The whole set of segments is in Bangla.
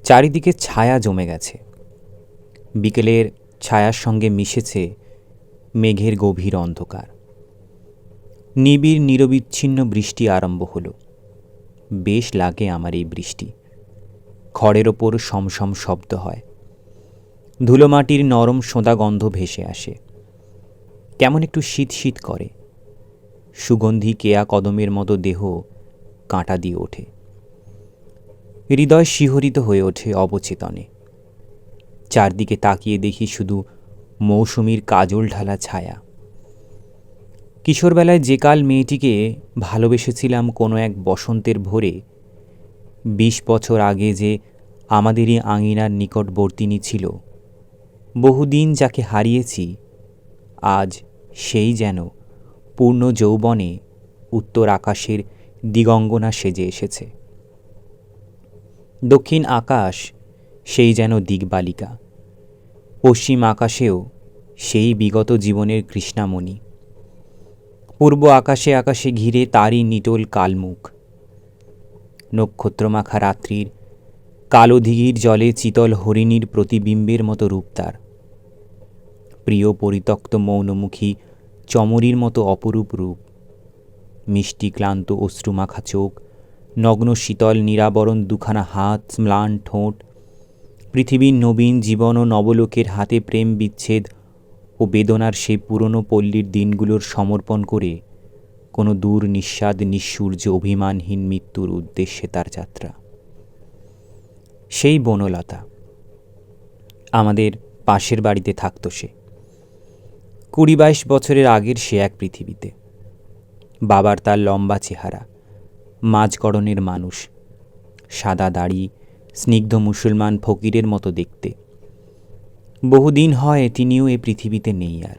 চারিদিকে ছায়া জমে গেছে। বিকেলের ছায়ার সঙ্গে মিশেছে মেঘের গভীর অন্ধকার। নিবিড় নিরবিচ্ছিন্ন বৃষ্টি আরম্ভ হলো। বেশ লাগে আমার এই বৃষ্টি। খড়ের ওপর সমসম শব্দ হয়। ধুলোমাটির নরম সোঁদা গন্ধ ভেসে আসে। কেমন একটু শীত শীত করে। সুগন্ধি কেয়া কদমের মতো দেহ কাঁটা দিয়ে ওঠে। হৃদয় শিহরিত হয়ে ওঠে অবচেতনে। চারদিকে তাকিয়ে দেখি শুধু মৌসুমীর কাজল ঢালা ছায়া। কিশোরবেলায় যে কাল মেয়েটিকে ভালোবেসেছিলাম কোনো এক বসন্তের ভোরে, 20 বছর আগে যে আমাদেরই আঙিনার নিকটবর্তিনী ছিল, বহুদিন যাকে হারিয়েছি, আজ সেই যেন পূর্ণ যৌবনে উত্তর আকাশের দিগঙ্গনা সেজে এসেছে। দক্ষিণ আকাশ সেই যেন দিগবালিকা। পশ্চিম আকাশেও সেই বিগত জীবনের কৃষ্ণামণি। পূর্ব আকাশে আকাশে ঘিরে তারই নিটোল কালমুখ। নক্ষত্রমাখা রাত্রির কালো দিঘির জলে চিতল হরিণীর প্রতিবিম্বের মতো রূপ তার। প্রিয় পরিত্যক্ত মৌনমুখী চমরির মতো অপরূপ রূপ। মিষ্টি ক্লান্ত অশ্রুমাখা চোখ, নগ্ন শীতল নিরাবরণ দুখানা হাত, ম্লান ঠোঁট, পৃথিবীর নবীন জীবন ও নবলোকের হাতে প্রেম বিচ্ছেদ ও বেদনার সেই পুরনো পল্লীর দিনগুলোর সমর্পণ করে কোনো দূর নিঃস্বাদ নিঃসূর্য অভিমানহীন মৃত্যুর উদ্দেশ্যে তার যাত্রা। সেই বনলতা আমাদের পাশের বাড়িতে থাকত সে। 20-22 বছরের আগের সে এক পৃথিবীতে। বাবার তার লম্বা চেহারা, মাঝগড়নের মানুষ, সাদা দাড়ি, স্নিগ্ধ মুসলমান ফকিরের মতো দেখতে। বহুদিন হয় তিনিও এ পৃথিবীতে নেই আর।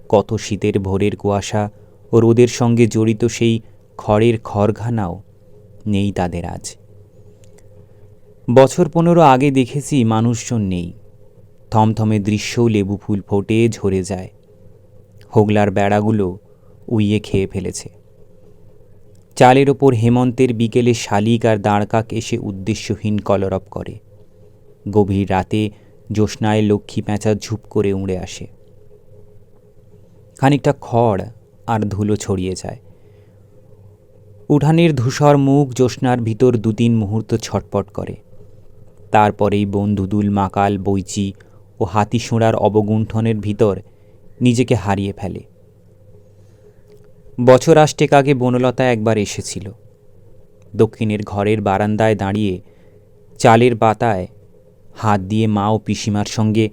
কত শীতের ভোরের কুয়াশা ও রোদের সঙ্গে জড়িত সেই খড়ের খড়ঘানাও নেই তাদের আজ। বছর 15 আগে দেখেছি মানুষজন নেই। থমথমে দৃশ্যও লেবু ফুল ফোটে ঝরে যায়। হোগলার বেড়াগুলো উইয়ে খেয়ে ফেলেছে। চালের ওপর হেমন্তের বিকেলে শালিক আর দাঁড়কাক এসে উদ্দেশ্যহীন কলরব করে। গভীর রাতে জ্যোৎস্নায় লক্ষ্মী পেঁচা ঝুপ করে উড়ে আসে। খানিকটা খড় আর ধুলো ছড়িয়ে যায়। উঠানের ধূসর মুখ জ্যোৎস্নার ভিতর 2-3 মুহূর্ত ছটপট করে। তারপরেই বন্ধুদুল মাকাল বইচি ও হাতিশোঁড়ার অবগুণ্ঠনের ভিতর নিজেকে হারিয়ে ফেলে। বছর 8 আগে বনলতা একবার এসেছিল। দক্ষিণের ঘরের বারান্দায় দাঁড়িয়ে চালের পাতায় হাত দিয়ে মা ও পিসিমার সঙ্গে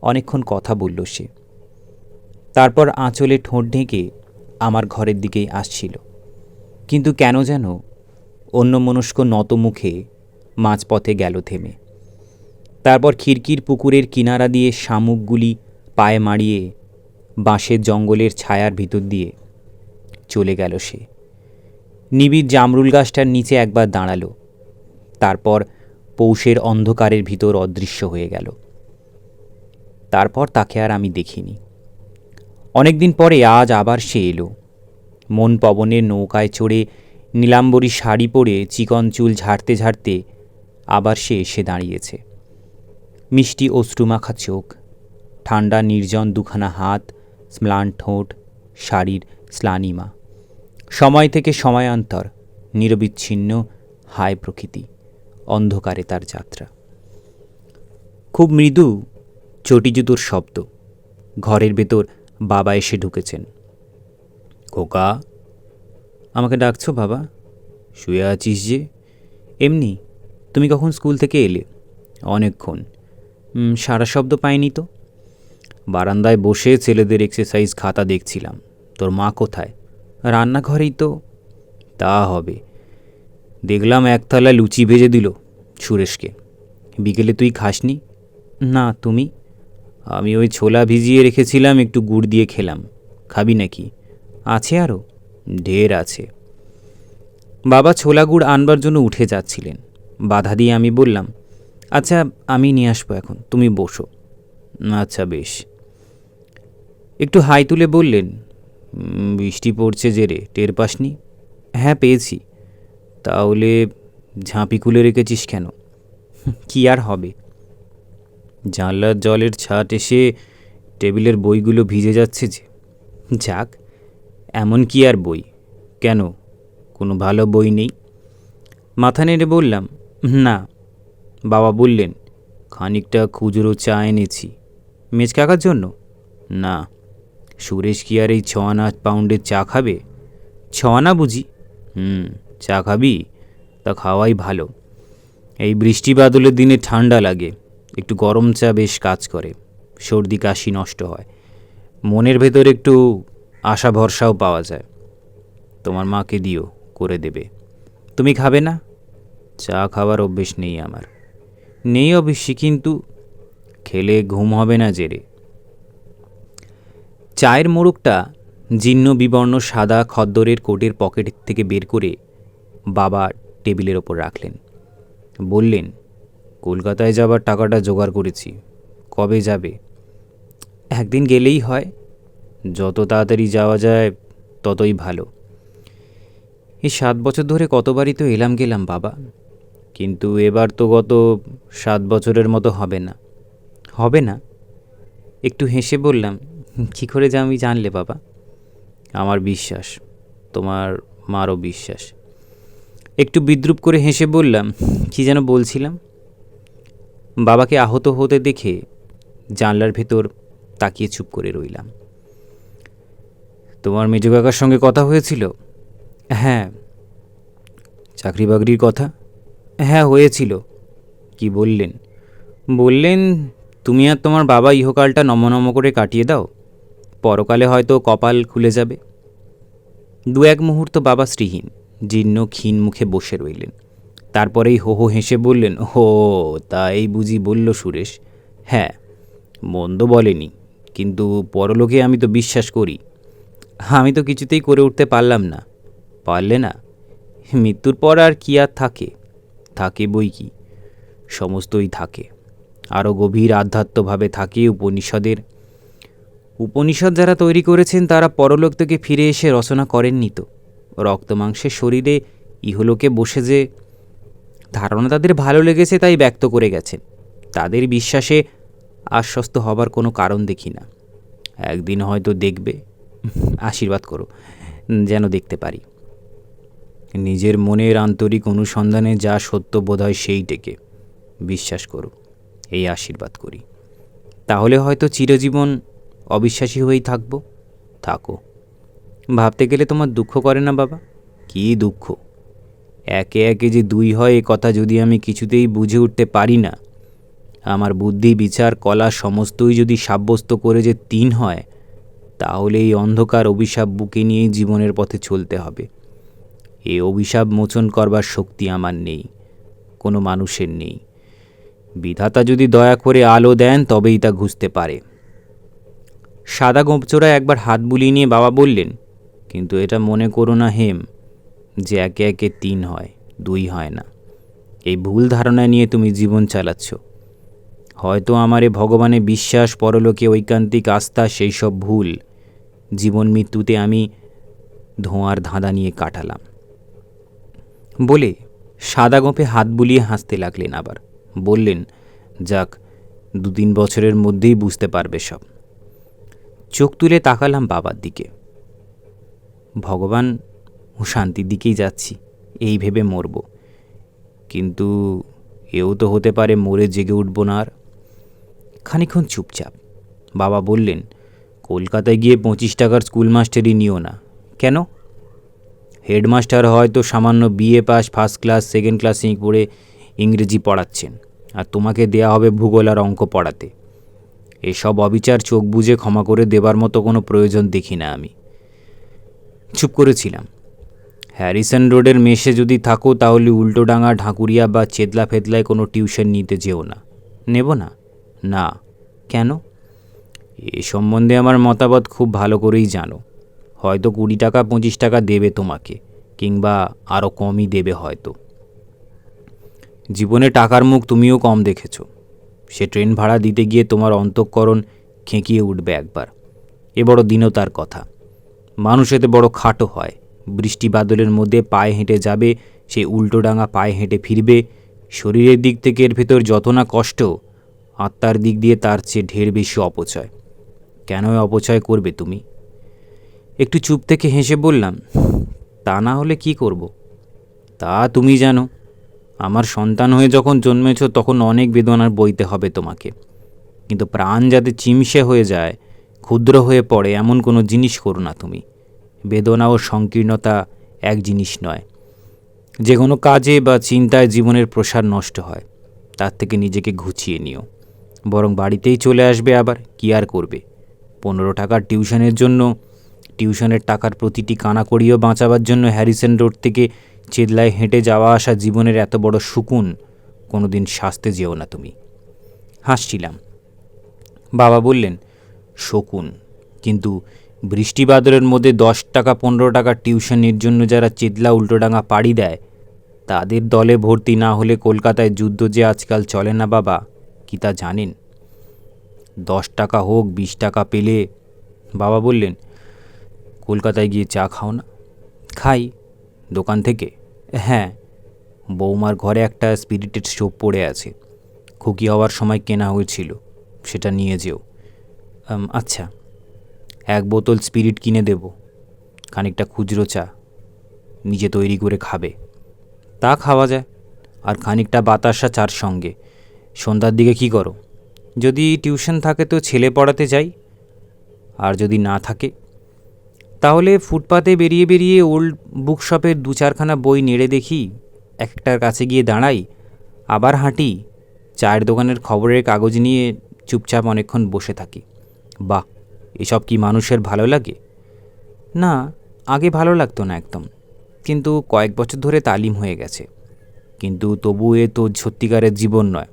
অনেকক্ষণ কথা বলল সে। তারপর আঁচলে ঠোঁট ঢেকে আমার ঘরের দিকেই আসছিল। কিন্তু কেন যেন অন্যমনস্ক নত মুখে মাঝপথে গেল থেমে। তারপর খিড়কির পুকুরের কিনারা দিয়ে শামুকগুলি পায়ে মাড়িয়ে বাঁশের জঙ্গলের ছায়ার ভিতর দিয়ে চলে গেল সে। নিবিড় জামরুল গাছটার নিচে একবার দাঁড়ালো, তারপর পৌষের অন্ধকারের ভিতর অদৃশ্য হয়ে গেল। তারপর তাকে আর আমি দেখিনি। অনেকদিন পরে আজ আবার সে এলো। মন পবনের নৌকায় চড়ে নীলাম্বরী শাড়ি পরে চিকন চুল ঝাড়তে ঝাড়তে আবার সে এসে দাঁড়িয়েছে। মিষ্টি অশ্রুমাখা চোখ, ঠান্ডা নির্জন দুখানা হাত, ম্লান ঠোঁট, শাড়ির স্লানিমা। সময় থেকে সময়ান্তর নিরবিচ্ছিন্ন হায় প্রকৃতি, অন্ধকারে তার যাত্রা। খুব মৃদু চটি জুতোর শব্দ। ঘরের ভেতর বাবা এসে ঢুকেছেন। খোকা, আমাকে ডাকছো বাবা? শুয়ে আছিস যে? এমনি। তুমি কখন স্কুল থেকে এলে? অনেকক্ষণ। সারা শব্দ পাইনি তো। বারান্দায় বসে ছেলেদের এক্সারসাইজ খাতা দেখছিলাম। তোর মা কোথায়? রান্নাঘরেই তো। তা হবে। দেখলাম এক থালা লুচি ভেজে দিল সুরেশকে। বিকেলে তুই খাসনি? না, তুমি? আমি ওই ছোলা ভিজিয়ে রেখেছিলাম, একটু গুড় দিয়ে খেলাম। খাবি নাকি? আছে আরও? ঢের আছে। বাবা ছোলা গুড় আনবার জন্য উঠে যাচ্ছিলেন। বাধা দিয়ে আমি বললাম, আচ্ছা আমি নিয়ে আসবো, এখন তুমি বসো। আচ্ছা বেশ। একটু হাই তুলে বললেন, বৃষ্টি পড়ছে যে রে, টের পাসনি? হ্যাঁ পেয়েছি। তাহলে ঝাঁপি খুলে রেখেছিস কেন? কি আর হবে, জানলার জলের ছাট এসে টেবিলের বইগুলো ভিজে যাচ্ছে যে। যাক, এমন কি আর বই, কেন কোনো ভালো বই নেই? মাথা নেড়ে বললাম, না। বাবা বললেন, খানিকটা খুচরো চা এনেছি। মেজ কাকার জন্য? না। সুরেশ কি আর এই 6 আনা চা খাবে? 6 আনা বুঝি? চা খাবি? তা খাওয়াই ভালো। এই বৃষ্টি বাদলের দিনে ঠান্ডা লাগে, একটু গরম চা বেশ কাজ করে, সর্দি কাশি নষ্ট হয়, মনের ভেতর একটু আশা ভরসাও পাওয়া যায়। তোমার মাকে দিও, করে দেবে। তুমি খাবে না? চা খাওয়ার অভ্যেস নেই আমার। নেই অবশ্যই, কিন্তু খেলে ঘুম হবে না জেরে। চায়ের মোড়কটা জীর্ণ বিবর্ণ সাদা খদ্দরের কোটের পকেট থেকে বের করে বাবা টেবিলের ওপর রাখলেন। বললেন, কলকাতায় যাবার টাকাটা জোগাড় করেছি। কবে যাবে? একদিন গেলেই হয়। যত তাড়াতাড়ি যাওয়া যায় ততই ভালো। এই 7 বছর ধরে কতবারই তো এলাম গেলাম বাবা, কিন্তু এবার তো গত 7 বছরের মতো হবে না। হবে না? একটু হেসে বললাম, কী করে যে আমি জানলে বাবা? আমার বিশ্বাস, তোমার মারও বিশ্বাস। একটু বিদ্রুপ করে হেসে বললাম, কি যেন বলছিলাম। বাবাকে আহত হতে দেখে জানলার ভেতর তাকিয়ে চুপ করে রইলাম। তোমার মেজ কাকার সঙ্গে কথা হয়েছিল? হ্যাঁ। চাকরি বাকরির কথা? হ্যাঁ, হয়েছিল। কি বললেন? বললেন, তুমি আর তোমার বাবা ইহকালটা নমনম করে কাটিয়ে দাও, পরকালে হয়তো কপাল খুলে যাবে। 2-1 মুহূর্ত বাবা শ্রীহীন জীর্ণ ক্ষীণ মুখে বসে রইলেন। তারপরেই হো হো হেসে বললেন, ও তাই বুঝি বলল সুরেশ? হ্যাঁ, মন্দ বলেনি, কিন্তু পরলোকে আমি তো বিশ্বাস করি। আমি তো কিছুতেই করে উঠতে পারলাম না। পারলে না? মৃত্যুর পর আর কি আর থাকে? থাকে বই কি, সমস্তই থাকে। আরও গভীর আধ্যাত্মভাবে থাকে উপনিষদ যারা তৈরি করেছেন তারা পরলোক থেকে ফিরে এসে রচনা করেননি তো। রক্তমাংসের শরীরে ইহলোকে বসে যে ধারণা তাদের ভালো লেগেছে তাই ব্যক্ত করে গেছেন। তাদের বিশ্বাসে আশ্বস্ত হবার কোনো কারণ দেখি না। একদিন হয়তো দেখবে, আশীর্বাদ করো যেন দেখতে পারি। নিজের মনের আন্তরিক অনুসন্ধানে যা সত্য বোধ হয় সেইটাকে বিশ্বাস করো, এই আশীর্বাদ করি। তাহলে হয়তো চিরজীবন অবিশ্বাসী হয়েই থাকবো। থাকো। ভাবতে গেলে তোমার দুঃখ করে না বাবা? কী দুঃখ? একে একে যে 2 হয় এ কথা যদি আমি কিছুতেই বুঝে উঠতে পারি না, আমার বুদ্ধি বিচার কলা সমস্তই যদি সাব্যস্ত করে যে 3 হয়, তাহলে এই অন্ধকার অভিশাপ বুকে নিয়েই জীবনের পথে চলতে হবে। এই অভিশাপ মোচন করবার শক্তি আমার নেই, কোনো মানুষের নেই। বিধাতা যদি দয়া করে আলো দেন তবেই তা ঘুষতে পারে। সাদা গোপচোড়ায় একবার হাত বুলিয়ে নিয়ে বাবা বললেন, কিন্তু এটা মনে করো না হেম যে একে একে 3 হয়, 2 হয় না। এই ভুল ধারণা নিয়ে তুমি জীবন চালাচ্ছ। হয়তো আমারে ভগবানে বিশ্বাস, পরলোকে ঐকান্তিক আস্থা, সেই সব ভুল জীবন মৃত্যুতে আমি ধোঁয়ার ধাঁধা নিয়ে কাটালাম। বলে সাদা গোঁপে হাত বুলিয়ে হাসতে লাগলেন। আবার বললেন, যাক, 2-3 বছরের মধ্যেই বুঝতে পারবে সব। চোখ তুলে তাকালাম বাবার দিকে। ভগবান ও শান্তির দিকেই যাচ্ছি এই ভেবে মরব, কিন্তু এও তো হতে পারে মরে জেগে উঠব না আর। খানিক্ষণ চুপচাপ। বাবা বললেন, কলকাতায় গিয়ে 25 টাকার স্কুল মাস্টারই নিও না। কেন? হেডমাস্টার হয়তো সামান্য BA pass, first class second class পড়ে ইংরেজি পড়াচ্ছেন, আর তোমাকে দেয়া হবে ভূগোল আর অঙ্ক পড়াতে। এসব অবিচার চোখ বুজে ক্ষমা করে দেবার মতো কোনো প্রয়োজন দেখি না আমি। চুপ করেছিলাম। হ্যারিসন রোডের মেসে যদি থাকো তাহলে উল্টোডাঙা, ঢাকুরিয়া বা চেতলা ফেতলায় কোনো টিউশন নিতে যেও না। নেব না? না। কেন? এ সম্বন্ধে আমার মতামত খুব ভালো করেই জানো। হয়তো 20 টাকা 25 টাকা দেবে তোমাকে, কিংবা আরও কমই দেবে হয়তো। জীবনে টাকার মুখ তুমিও কম দেখেছ। সে ট্রেন ভাড়া দিতে গিয়ে তোমার অন্তঃকরণ খেঁকিয়ে উঠবে একবার। এ বড় দীনতার কথা। মানুষ এতে বড় খাটো হয়। বৃষ্টি বাদলের মধ্যে পায়ে হেঁটে যাবে, সে উল্টোডাঙা পায়ে হেঁটে ফিরবে, শরীরের দিক থেকে এর ভেতর যত না কষ্ট, আত্মার দিক দিয়ে তার চেয়ে ঢের বেশি অপচয়। কেন অপচয় করবে তুমি? একটু চুপ থেকে হেসে বললাম, তা না হলে কি করব? তা তুমি জানো, আমার সন্তান হয়ে যখন জন্মেছ তখন অনেক বেদনার বইতে হবে তোমাকে। কিন্তু প্রাণ যাতে চিমসে হয়ে যায়, ক্ষুদ্র হয়ে পড়ে, এমন কোনো জিনিস করো না তুমি। বেদনা ও সংকীর্ণতা এক জিনিস নয়। যে কোনো কাজে বা চিন্তায় জীবনের প্রসার নষ্ট হয়, তার থেকে নিজেকে ঘুচিয়ে নিও। বরং বাড়িতেই চলে আসবে আবার, কি আর করবে? 15 টাকার টিউশনের জন্য, টিউশনের টাকার প্রতিটি কানাকড়িও বাঁচাবার জন্য হ্যারিসন রোড থেকে চেদলায় হেঁটে যাওয়া আসা জীবনের এত বড় শকুন কোনো দিন সাজতে যেও না তুমি। হাসছিলাম। বাবা বললেন, শকুন? কিন্তু বৃষ্টি বাদলের মধ্যে 10 টাকা 15 টাকা টিউশনের জন্য যারা চেদলা উল্টোডাঙা পাড়ি দেয়, তাদের দলে ভর্তি না হলে কলকাতায় যুদ্ধ যে আজকাল চলে না বাবা, কি তা জানেন? 10 টাকা হোক 20 টাকা পেলে। বাবা বললেন, কলকাতায় গিয়ে চা খাও না? খাই। দোকান থেকে? হ্যাঁ, বৌমার ঘরে একটা স্পিরিটেড স্টোভ পড়ে আছে, খুকি হওয়ার সময় কেনা হয়েছিল, সেটা নিয়ে যেও। আচ্ছা, 1 বোতল স্পিরিট কিনে দেব, খানিকটা খুচরো চা, নিজে তৈরি করে খাবে। তা খাওয়া যায়। আর খানিকটা বাতাসা চার সঙ্গে। সন্ধ্যার দিকে কি করো? যদি টিউশন থাকে তো ছেলে পড়াতে যাই, আর যদি না থাকে তাহলে ফুটপাতে বেরিয়ে বেরিয়ে ওল্ড বুকশপের 2-4খানা বই নেড়ে দেখি, একটার কাছে গিয়ে দাঁড়াই, আবার হাঁটি, চায়ের দোকানের খবরের কাগজ নিয়ে চুপচাপ অনেকক্ষণ বসে থাকি। বাহ, এসব কি মানুষের ভালো লাগে? না, আগে ভালো লাগতো না একদম, কিন্তু কয়েক বছর ধরে তালিম হয়ে গেছে। কিন্তু তবু এ তো সত্যিকারের জীবন নয়।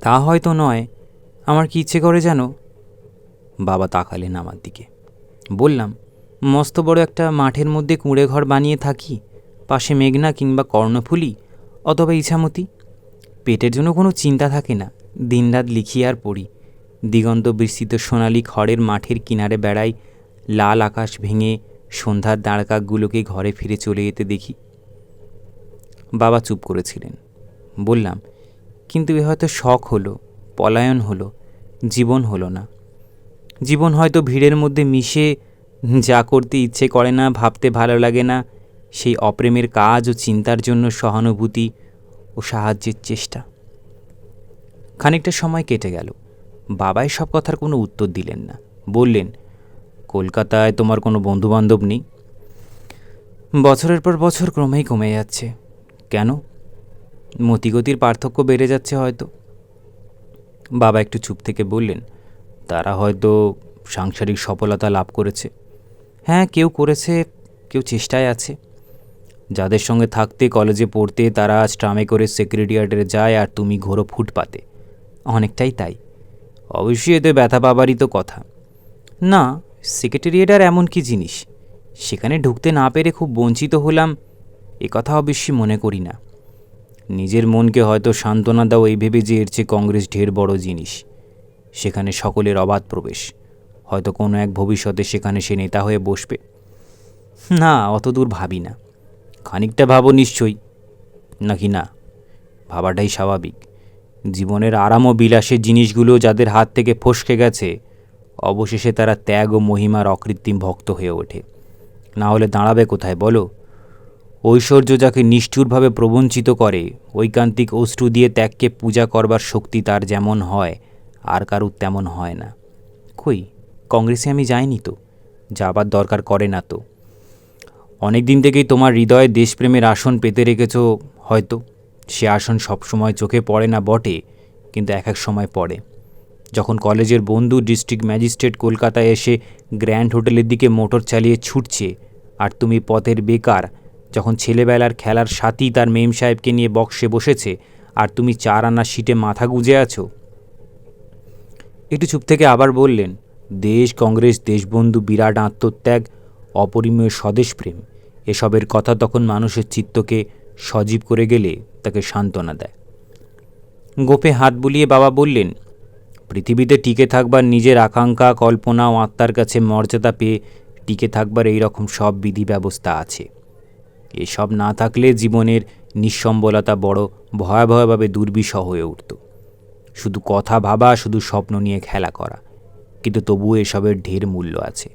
তা হয়তো নয়, আমার কি ইচ্ছে করে জানো? বাবা তাকালেন আমার দিকে। বললাম, মস্ত বড় একটা মাঠের মধ্যে কুঁড়ে ঘর বানিয়ে থাকি, পাশে মেঘনা কিংবা কর্ণফুলী অথবা ইছামতি। পেটের জন্য কোনো চিন্তা থাকে না, দিনরাত লিখি আর পড়ি। দিগন্ত বিস্তৃত সোনালি খড়ের মাঠের কিনারে বেড়াই, লাল আকাশ ভেঙে সন্ধ্যার দাঁড়কাকগুলোকে ঘরে ফিরে চলে যেতে দেখি। বাবা চুপ করেছিলেন। বললাম, কিন্তু এ হয়তো শখ হলো, পলায়ন হলো, জীবন হলো না। জীবন হয়তো ভিড়ের মধ্যে মিশে, যা করতে ইচ্ছে করে না, ভাবতে ভালো লাগে না, সেই অপ্রেমের কাজ ও চিন্তার জন্য সহানুভূতি ও সাহায্যের চেষ্টা। খানিকটা সময় কেটে গেল। বাবা সব কথার কোনো উত্তর দিলেন না। বললেন, কলকাতায় তোমার কোনো বন্ধুবান্ধব নেই? বছরের পর বছর ক্রমেই কমে যাচ্ছে। কেন? মতিগতির পার্থক্য বেড়ে যাচ্ছে হয়তো। বাবা একটু চুপ থেকে বললেন, তারা হয়তো সাংসারিক সফলতা লাভ করেছে। হ্যাঁ, কেউ করেছে, কেউ চেষ্টায় আছে। যাদের সঙ্গে থাকতে, কলেজে পড়তে, তারা আজ ট্রামে করে সেক্রেটারিয়েটে যায়, আর তুমি ঘোরো ফুটপাতে। অনেকটাই তাই। অবশ্যই এতে ব্যথা পাবারই তো কথা। না, সেক্রেটারিয়েট আর এমন কি জিনিস, সেখানে ঢুকতে না পেরে খুব বঞ্চিত হলাম, এ কথা অবশ্যই মনে করি না। নিজের মনকে হয়তো সান্ত্বনা দাও এই ভেবে যে এর চেয়ে কংগ্রেস ঢের বড় জিনিস, সেখানে সকলের অবাধ প্রবেশ, হয়তো কোনো এক ভবিষ্যতে সেখানে সে নেতা হয়ে বসবে। না, অত দূর ভাবি না। খানিকটা ভাবো নিশ্চয়ই, নাকি না? ভাবাটাই স্বাভাবিক। জীবনের আরাম ও বিলাসের জিনিসগুলো যাদের হাত থেকে ফসকে গেছে, অবশেষে তারা ত্যাগ ও মহিমার অকৃত্রিম ভক্ত হয়ে ওঠে। না হলে দাঁড়াবে কোথায় বলো? ঐশ্বর্য যাকে নিষ্ঠুরভাবে প্রবঞ্চিত করে, ঐকান্তিক অশ্রু দিয়ে ত্যাগকে পূজা করবার শক্তি তার যেমন হয়, আর কারুর তেমন হয় না। কই, কংগ্রেসে আমি যাইনি তো, যাবার দরকার করে না তো। অনেক দিন থেকেই তোমার হৃদয়ে দেশপ্রেমের আসন পেতে রেখেছ হয়তো। সে আসন সবসময় চোখে পড়ে না বটে, কিন্তু এক এক সময় পড়ে। যখন কলেজের বন্ধু ডিস্ট্রিক্ট ম্যাজিস্ট্রেট কলকাতায় এসে গ্র্যান্ড হোটেলের দিকে মোটর চালিয়ে ছুটছে, আর তুমি পথের বেকার, যখন ছেলেবেলার খেলার সাথী তার মেম সাহেবকে নিয়ে বক্সে বসেছে, আর তুমি 4 আনা সিটে মাথা গুঁজে আছো। একটু চুপ থেকে আবার বললেন, দেশ, কংগ্রেস, দেশবন্ধু, বিরাট আত্মত্যাগ, অপরিমেয় স্বদেশপ্রেম, এসবের কথা তখন মানুষের চিত্তকে সজীব করে গেলে তাকে সান্ত্বনা দেয়। গোপে হাত বুলিয়ে বাবা বললেন, পৃথিবীতে টিকে থাকবার নিজের আকাঙ্ক্ষা, কল্পনা ও আত্মার কাছে মর্যাদা পেয়ে টিকে থাকবার এই রকম সব বিধি ব্যবস্থা আছে। এসব না থাকলে জীবনের নিঃসম্বলতা বড় ভয়াবহভাবে দুর্বিষহ হয়ে উঠত। শুধু কথা ভাবা, শুধু স্বপ্ন নিয়ে খেলা করা, কিন্তু তবুও এসবের ঢের মূল্য আছে।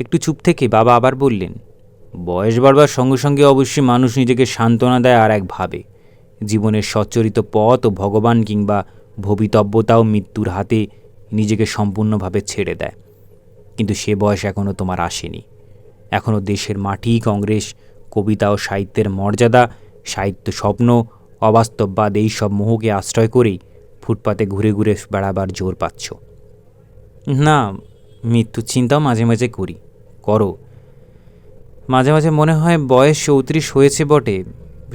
একটু চুপ থেকে বাবা আবার বললেন, বয়স বাড়বার সঙ্গে সঙ্গে অবশ্যই মানুষ নিজেকে সান্ত্বনা দেয় আর এক ভাবে। জীবনের সচ্চরিত পথ ও ভগবান কিংবা ভবিতব্যতাও মৃত্যুর হাতে নিজেকে সম্পূর্ণভাবে ছেড়ে দেয়। কিন্তু সে বয়স এখনও তোমার আসেনি। এখনও দেশের মাটি, কংগ্রেস, কবিতা ও সাহিত্যের মর্যাদা, সাহিত্য স্বপ্ন, অবাস্তববাদ এই সব মোহকে আশ্রয় করেই ফুটপাতে ঘুরে ঘুরে বেড়াবার জোর পাচ্ছ। না, মৃত্যুর চিন্তাও মাঝে মাঝে করি। করো। মাঝে মাঝে মনে হয় বয়স 34 হয়েছে বটে,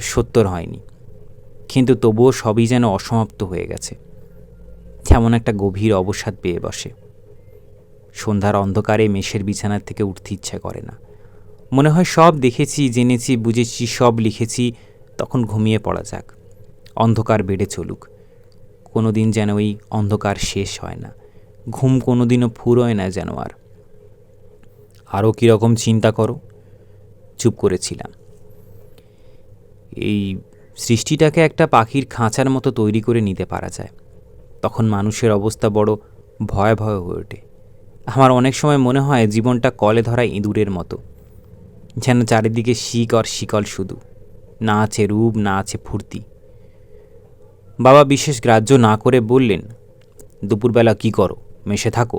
70 হয়নি, কিন্তু তবুও সবই যেন অসমাপ্ত হয়ে গেছে। কেমন একটা গভীর অবসাদ পেয়ে বসে। সন্ধ্যার অন্ধকারে মেষের বিছানার থেকে উঠতে ইচ্ছা করে না। মনে হয় সব দেখেছি, জেনেছি, বুঝেছি, সব লিখেছি, তখন ঘুমিয়ে পড়া যাক, অন্ধকার বেড়ে চলুক। কোনো দিন যেন ওই অন্ধকার শেষ হয় না, ঘুম কোনো দিনও ফুরোয় না যেন। আরও কীরকম চিন্তা করো। চুপ করেছিলাম। এই সৃষ্টিটাকে একটা পাখির খাঁচার মতো তৈরি করে নিতে পারা যায়, তখন মানুষের অবস্থা বড় ভয়াবহ হয়ে ওঠে। আমার অনেক সময় মনে হয় জীবনটা কলে ধরা ইঁদুরের মতো, যেন চারিদিকে শিক আর শিকল, শুধু না আছে রূপ, না আছে ফুর্তি। বাবা বিশেষ গ্রাহ্য না করে বললেন, দুপুরবেলা কি করো? মেশে থাকো?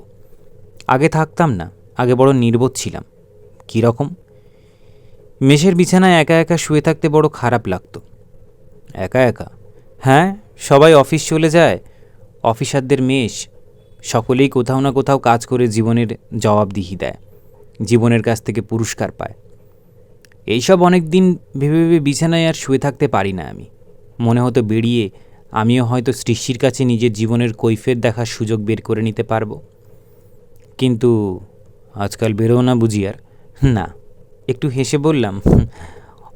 আগে থাকতাম না, আগে বড় নির্বোধ ছিলাম। কীরকম? মেষের বিছানায় একা একা শুয়ে থাকতে বড় খারাপ লাগতো। একা একা? হ্যাঁ, সবাই অফিস চলে যায়, অফিসারদের মেষ, সকলেই কোথাও না কোথাও কাজ করে জীবনের জবাবদিহি দেয়, জীবনের কাছ থেকে পুরস্কার পায়। এইসব অনেক দিন ভেবে ভেবে বিছানায় আর শুয়ে থাকতে পারি না আমি। মনে হতো বেরিয়ে আমিও হয়তো সৃষ্টির কাছে নিজের জীবনের কৈফিয়ত দেখার সুযোগ বের করে নিতে পারবো। কিন্তু আজকাল বেরোও না বুঝি আর? না। একটু হেসে বললাম,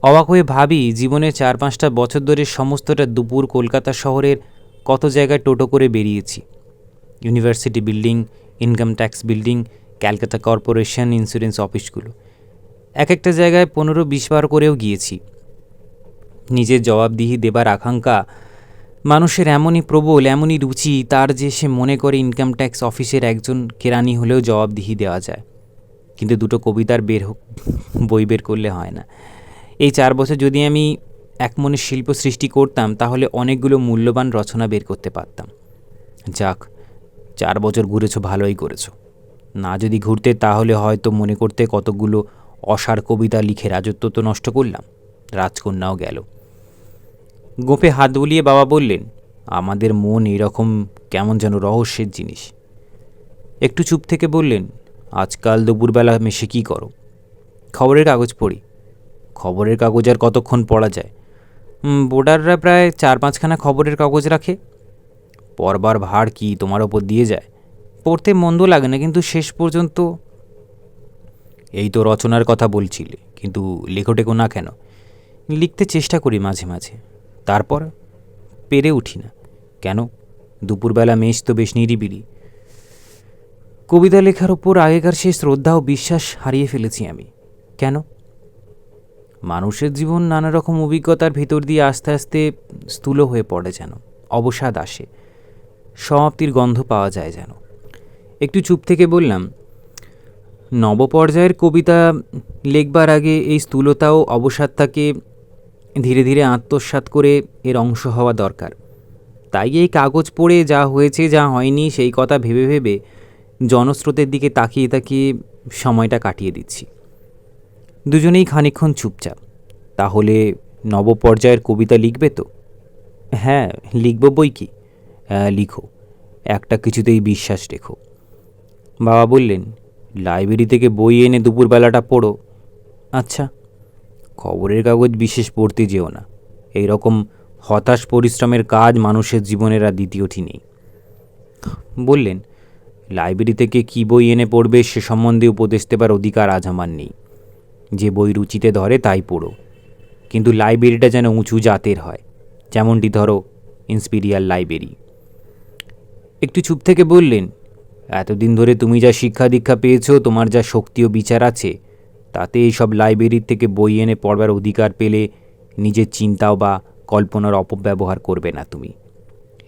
অবাক হয়ে ভাবি জীবনের 4-5টা বছর ধরে সমস্তটা দুপুর কলকাতা শহরের কত জায়গায় টোটো করে বেরিয়েছি। University building, income tax building, Calcutta corporation, insurance অফিসগুলো, এক একটা জায়গায় 15-20 বার করেও গিয়েছি। নিজের জবাবদিহি দেবার আকাঙ্ক্ষা মানুষের এমনই প্রবল, এমনই রুচি তার যে সে মনে করে ইনকাম ট্যাক্স অফিসের একজন কেরানি হলেও জবাবদিহি দেওয়া যায়। কিন্তু দুটো কবিতার বই বের করলে হয় না। এই 4 বছর যদি আমি এক মনে শিল্প সৃষ্টি করতাম, তাহলে অনেকগুলো মূল্যবান রচনা বের করতে পারতাম। যাক, 4 বছর ঘুরেছো, ভালোই করেছো। না যদি ঘুরতে, তাহলে হয়তো মনে করতে কতগুলো অসার কবিতা লিখে রাজত্ব তো নষ্ট করলাম, রাজকন্যাও গেল। গোপে হাত বুলিয়ে বাবা বললেন, আমাদের মন এরকম কেমন যেন রহস্যের জিনিস। একটু চুপ থেকে বললেন, আজকাল দুপুরবেলা মেশে কী করো? খবরের কাগজ পড়ি। খবরের কাগজ আর কতক্ষণ পড়া যায়? বোর্ডাররা প্রায় 4-5খানা খবরের কাগজ রাখে। পড়বার ভার কি তোমার ওপর দিয়ে যায়? পড়তে মন্দ লাগে না, কিন্তু শেষ পর্যন্ত। এই তো রচনার কথা বলছিলে, কিন্তু লেখোটেকো না কেন? লিখতে চেষ্টা করি মাঝে মাঝে, তারপর পেরে উঠি না। কেন? দুপুরবেলা মেষ তো বেশ নিরিবিলি। কবিতা লেখার ওপর আগেকার সেই শ্রদ্ধা ও বিশ্বাস হারিয়ে ফেলেছি আমি। কেন? মানুষের জীবন নানা রকম অভিজ্ঞতার ভিতর দিয়ে আস্তে আস্তে স্থূল হয়ে পড়ে, যেন অবসাদ আসে, সমাপ্তির গন্ধ পাওয়া যায় যেন। একটু চুপ থেকে বললাম, নবপর্যায়ের কবিতা লেখবার আগে এই স্থূলতা ও অবসাদটাকে ধীরে ধীরে আত্মসাৎ করে এর অংশ হওয়া দরকার। তাই এই কাগজ পড়ে যা হয়েছে যা হয়নি সেই কথা ভেবে ভেবে জনস্রোতের দিকে তাকিয়ে তাকিয়ে সময়টা কাটিয়ে দিচ্ছি। দুজনেই খানিকক্ষণ চুপচাপ। তাহলে নবপর্যায়ের কবিতা লিখবে তো? হ্যাঁ, লিখব বই কি। লিখো, একটা কিছুতেই বিশ্বাস রেখো। বাবা বললেন, লাইব্রেরি থেকে বই এনে দুপুরবেলাটা পড়ো। আচ্ছা। খবরের কাগজ বিশেষ পড়তে যেও না। এই রকম হতাশ পরিশ্রমের কাজ মানুষের জীবনের আর দ্বিতীয়টি নেই। বললেন, লাইব্রেরি থেকে কী বই এনে পড়বে সে সম্বন্ধে উপদেশ দেবার অধিকার আজ আমার নেই। যে বই রুচিতে ধরে তাই পড়ো, কিন্তু লাইব্রেরিটা যেন উঁচু জাতের হয়, যেমনটি ধরো ইন্সপিরিয়াল লাইব্রেরি। একটু চুপ থেকে বললেন, এতদিন ধরে তুমি যা শিক্ষা দীক্ষা পেয়েছো, তোমার যা শক্তি ও বিচার আছে, তাতে এইসব লাইব্রেরির থেকে বই এনে পড়বার অধিকার পেলে নিজের চিন্তাও বা কল্পনার অপব্যবহার করবে না তুমি,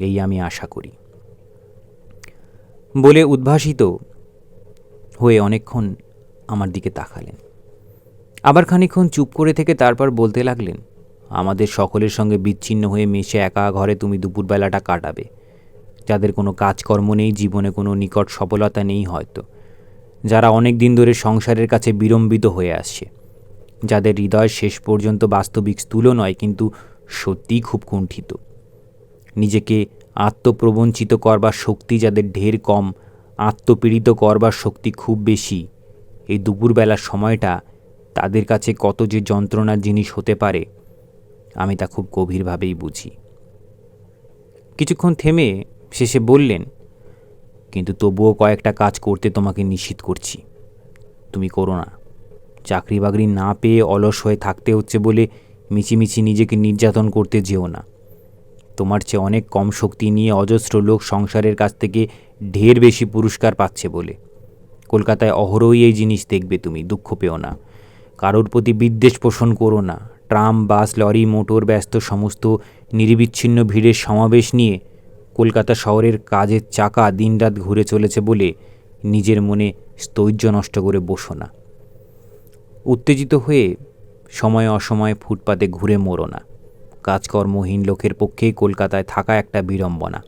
এই আমি আশা করি। বলে উদ্ভাসিত হয়ে অনেকক্ষণ আমার দিকে তাকালেন। আবার খানিকক্ষণ চুপ করে থেকে তারপর বলতে লাগলেন, আমাদের সকলের সঙ্গে বিচ্ছিন্ন হয়ে মিশে একা ঘরে তুমি দুপুরবেলাটা কাটাবে, যাদের কোনো কাজকর্ম নেই, জীবনে কোনো নিকট সফলতা নেই হয়তো, যারা অনেক দিন ধরে সংসারের কাছে বিড়ম্বিত হয়ে আসছে, যাদের হৃদয় শেষ পর্যন্ত বাস্তবিক স্থূল নয় কিন্তু সত্যিই খুব কুণ্ঠিত, নিজেকে আত্মপ্রবঞ্চিত করবার শক্তি যাদের ঢের কম, আত্মপীড়িত করবার শক্তি খুব বেশি, এই দুপুরবেলার সময়টা তাদের কাছে কত যে যন্ত্রণার জিনিস হতে পারে আমি তা খুব গভীরভাবেই বুঝি। কিছুক্ষণ থেমে শেষে বললেন, কিন্তু তবুও কয়েকটা কাজ করতে তোমাকে নিষেধ করছি, তুমি করো না। চাকরি বাকরি না পেয়ে অলস হয়ে থাকতে হচ্ছে বলে মিছিমিছি নিজেকে নির্যাতন করতে যেও না। তোমার চেয়ে অনেক কম শক্তি নিয়ে অজস্র লোক সংসারের কাছ থেকে ঢের বেশি পুরস্কার পাচ্ছে বলে। কলকাতায় অহরহই এই জিনিস দেখবে তুমি, দুঃখ পেও না। কারোর প্রতি বিদ্বেষ পোষণ করো না। ট্রাম, বাস, লরি, মোটর ব্যস্ত সমস্ত নিরবিচ্ছিন্ন ভিড়ের সমাবেশ নিয়ে কলকাতা শহরের কাজের চাকা দিনরাত ঘুরে চলেছে বলে নিজের মনে স্থৈর্য নষ্ট করে বসো না। উত্তেজিত হয়ে সময়ে অসময়ে ফুটপাতে ঘুরে মরো না। কাজকর্মহীন লোকের পক্ষেই কলকাতায় থাকা একটা বিড়ম্বনা।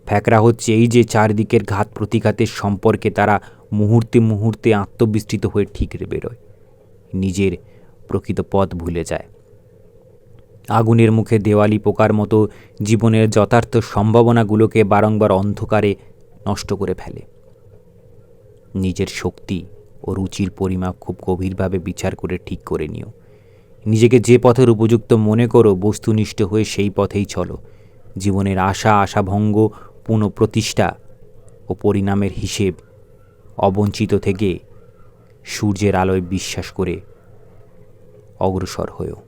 ফ্যাকরা হচ্ছে এই যে চারদিকের ঘাত প্রতিঘাতের সম্পর্কে তারা মুহূর্তে মুহূর্তে আত্মবিস্তৃত হয়ে ঠিক বেরোয়, নিজের প্রকৃত পথ ভুলে যায়। আগুনের মুখে দেওয়ালি পোকার মতো জীবনের যথার্থ সম্ভাবনাগুলোকে বারংবার অন্ধকারে নষ্ট করে ফেলে। নিজের শক্তি ও রুচির পরিমাপ খুব গভীরভাবে বিচার করে ঠিক করে নিও। নিজেকে যে পথের উপযুক্ত মনে করো, বস্তুনিষ্ঠ হয়ে সেই পথেই চলো। জীবনের আশাভঙ্গ, পুনঃপ্রতিষ্ঠা ও পরিণামের হিসেব অবঞ্চিত থেকে সূর্যের আলোয় বিশ্বাস করে অগ্রসর হয়েও।